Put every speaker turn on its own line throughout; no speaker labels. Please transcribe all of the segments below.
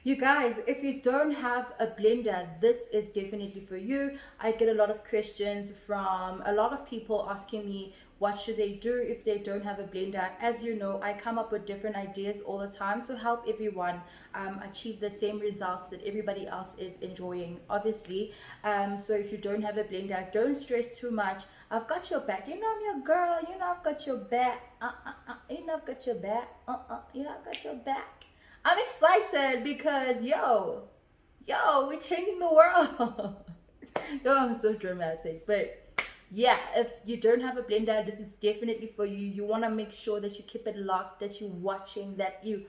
You guys, if you don't have a blender, this is definitely for you. I get a lot of questions from a lot of people asking me what should they do if they don't have a blender. As you know, I come up with different ideas all the time to help everyone achieve the same results that everybody else is enjoying, obviously. So if you don't have a blender, don't stress too much. I've got your back. You know I'm your girl. You know I've got your back. You know I've got your back. You know I've got your back. I'm excited because we're changing the world. Yo, I'm so dramatic. But yeah, if you don't have a blender, this is definitely for you. You want to make sure that you keep it locked, that you're watching, that you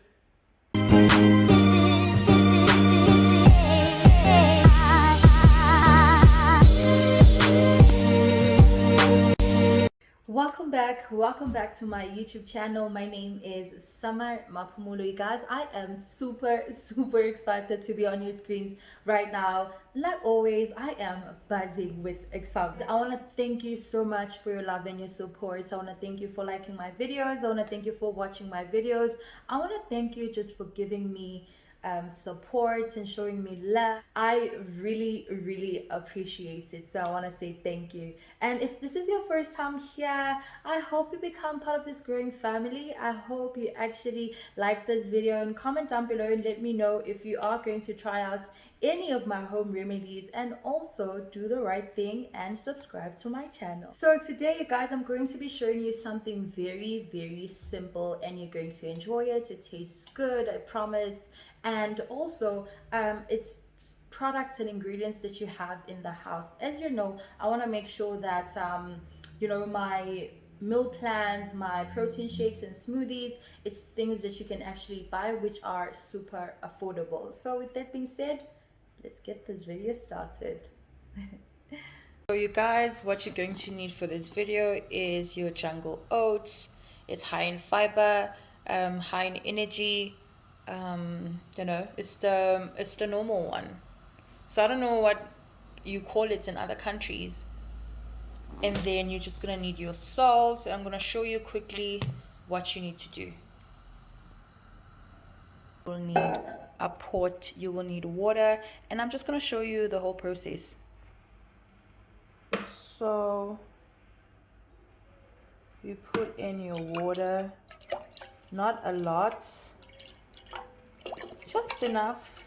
welcome back to my YouTube channel. My name is Summer Mapumulo. You guys, I am super excited to be on your screens right now. Like always, I am buzzing with excitement. I want to thank you so much for your love and your support. I want to thank you for liking my videos. I want to thank you for watching my videos. I want to thank you just for giving me support and showing me love. I really appreciate it, so I want to say thank you. And if this is your first time here, I hope you become part of this growing family. I hope you actually like this video, and comment down below and let me know if you are going to try out any of my home remedies, and also do the right thing and subscribe to my channel. So today, you guys, I'm going to be showing you something very simple, and you're going to enjoy it. It tastes good, I promise. And also it's products and ingredients that you have in the house. As you know, I want to make sure that my meal plans, my protein shakes and smoothies, it's things that you can actually buy, which are super affordable. So with that being said, let's get this video started. So you guys, what you're going to need for this video is your jungle oats. It's high in fiber, high in energy. It's the normal one. So I don't know what you call it in other countries. And then you're just gonna need your salt. I'm gonna show you quickly what you need to do. You will need a pot, you will need water, and I'm just gonna show you the whole process. So you put in your water, not a lot, just enough.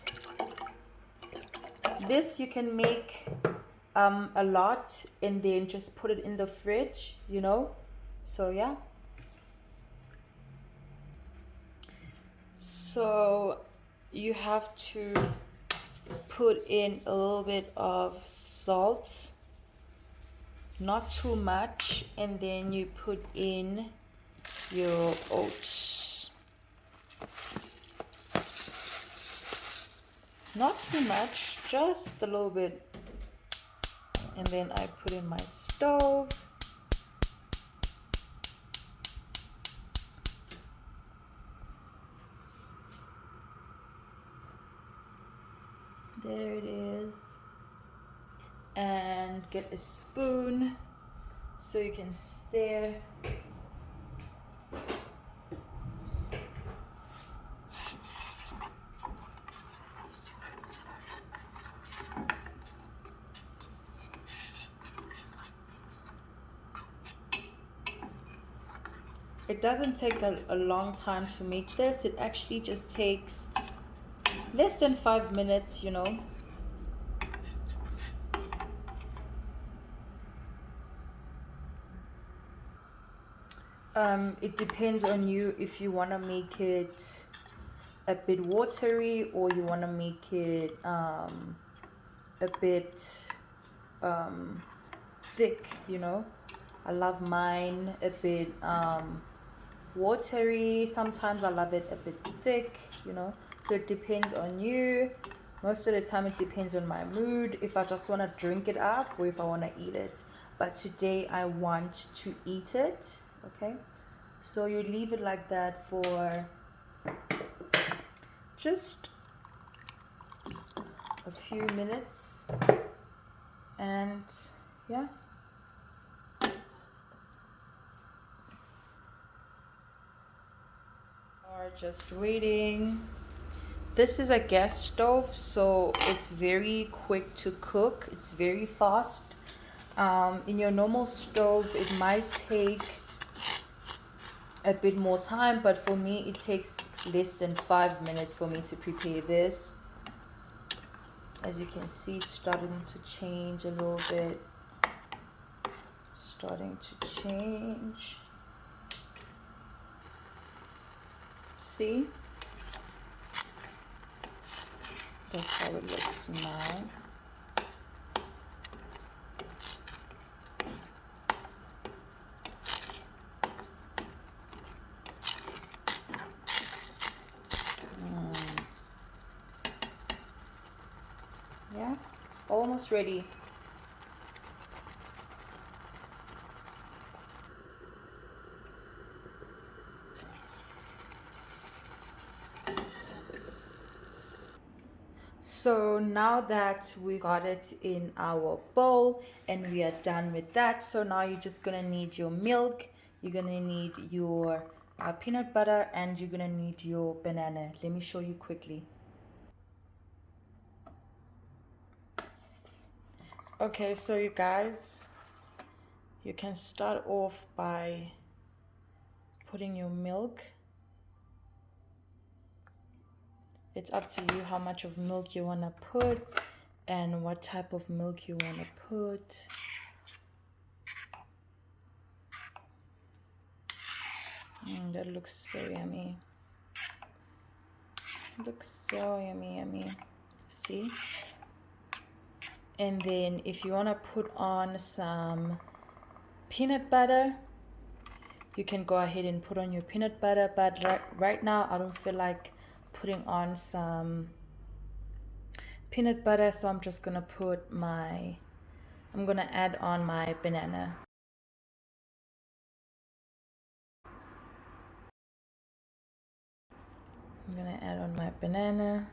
This you can make a lot and then just put it in the fridge, so yeah. So you have to put in a little bit of salt, not too much, and then you put in your oats, not too much, just a little bit. And then I put in my stove. There it is. And get a spoon so you can stir. It doesn't take a long time to make this. It actually just takes less than 5 minutes, It depends on you if you want to make it a bit watery or you want to make it a bit thick, I love mine a bit watery. Sometimes I love it a bit thick, so it depends on you. Most of the time it depends on my mood, if I just want to drink it up or if I want to eat it. But today I want to eat it. Okay, so you leave it like that for just a few minutes, and yeah. Are just waiting. This is a gas stove, so it's very quick to cook. It's very fast. In your normal stove, it might take a bit more time, but for me, it takes less than 5 minutes for me to prepare this. As you can see, it's starting to change a little bit. Starting to change. See? That's how it looks now. Yeah, it's almost ready. So now that we got it in our bowl and we are done with that, so now you're just gonna need your milk, you're gonna need your peanut butter, and you're gonna need your banana. Let me show you quickly. Okay, so you guys, you can start off by putting your milk. It's up to you how much of milk you want to put and what type of milk you want to put. That looks so yummy. Looks so yummy. See? And then if you want to put on some peanut butter, you can go ahead and put on your peanut butter, but right now I don't feel like putting on some peanut butter, so I'm just gonna I'm gonna add on my banana. I'm gonna add on my banana.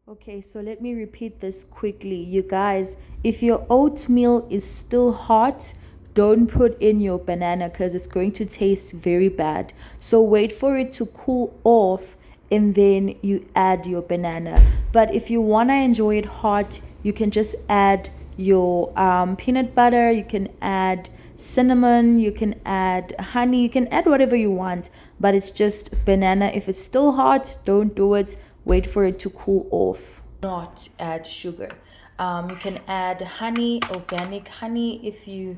Okay, so let me repeat this quickly. You guys, if your oatmeal is still hot, don't put in your banana because it's going to taste very bad. So wait for it to cool off and then you add your banana. But if you want to enjoy it hot, you can just add your peanut butter, you can add cinnamon, you can add honey, you can add whatever you want, but it's just banana. If it's still hot, don't do it. Wait for it to cool off. Not add sugar. You can add honey, organic honey, if you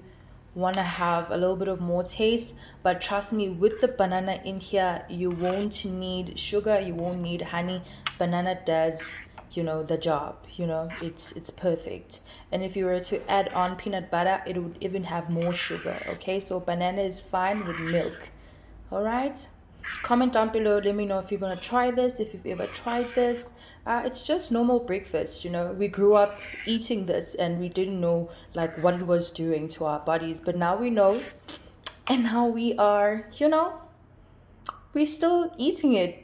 want to have a little bit of more taste, but trust me, with the banana in here, you won't need sugar, you won't need honey. Banana does, the job. It's perfect. And if you were to add on peanut butter, it would even have more sugar. Okay, so banana is fine with milk. All right, comment down below, let me know if you're gonna try this, if you've ever tried this. It's just normal breakfast. We grew up eating this and we didn't know like what it was doing to our bodies, but now we know, and now we are, we're still eating it.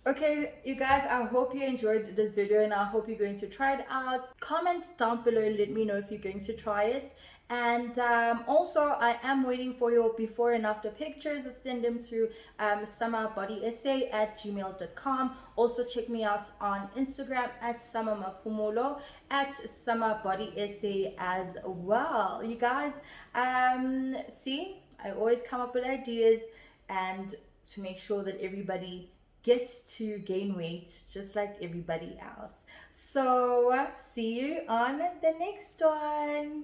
Okay, you guys, I hope you enjoyed this video and I hope you're going to try it out. Comment down below and let me know if you're going to try it. And also, I am waiting for your before and after pictures. Send them to summerbodyessay@gmail.com. Also, check me out on Instagram at summermapumulo, at summerbodyessay as well. You guys, see, I always come up with ideas and to make sure that everybody gets to gain weight just like everybody else. So see you on the next one.